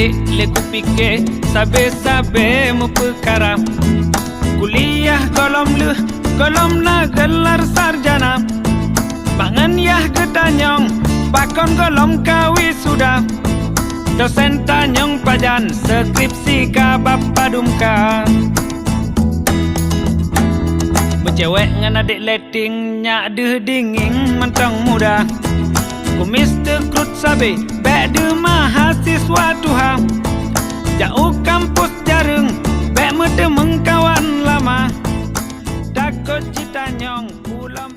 adik leku fikir sabe-sabe mu perkara. Kuliah golom na gelar sarjana. Bangan yah getanyong bakon golom kawi sudah. Dosen tanyong pajan skripsi ka bapa dumka. Bercewek ngan adik letting nyak deh dinging mentang muda. Ku Mr. Krut sabe bek de mahasiswa tuha. Jauh kampus jareng bek mete mengkawan lama. Takut cita nyong pulang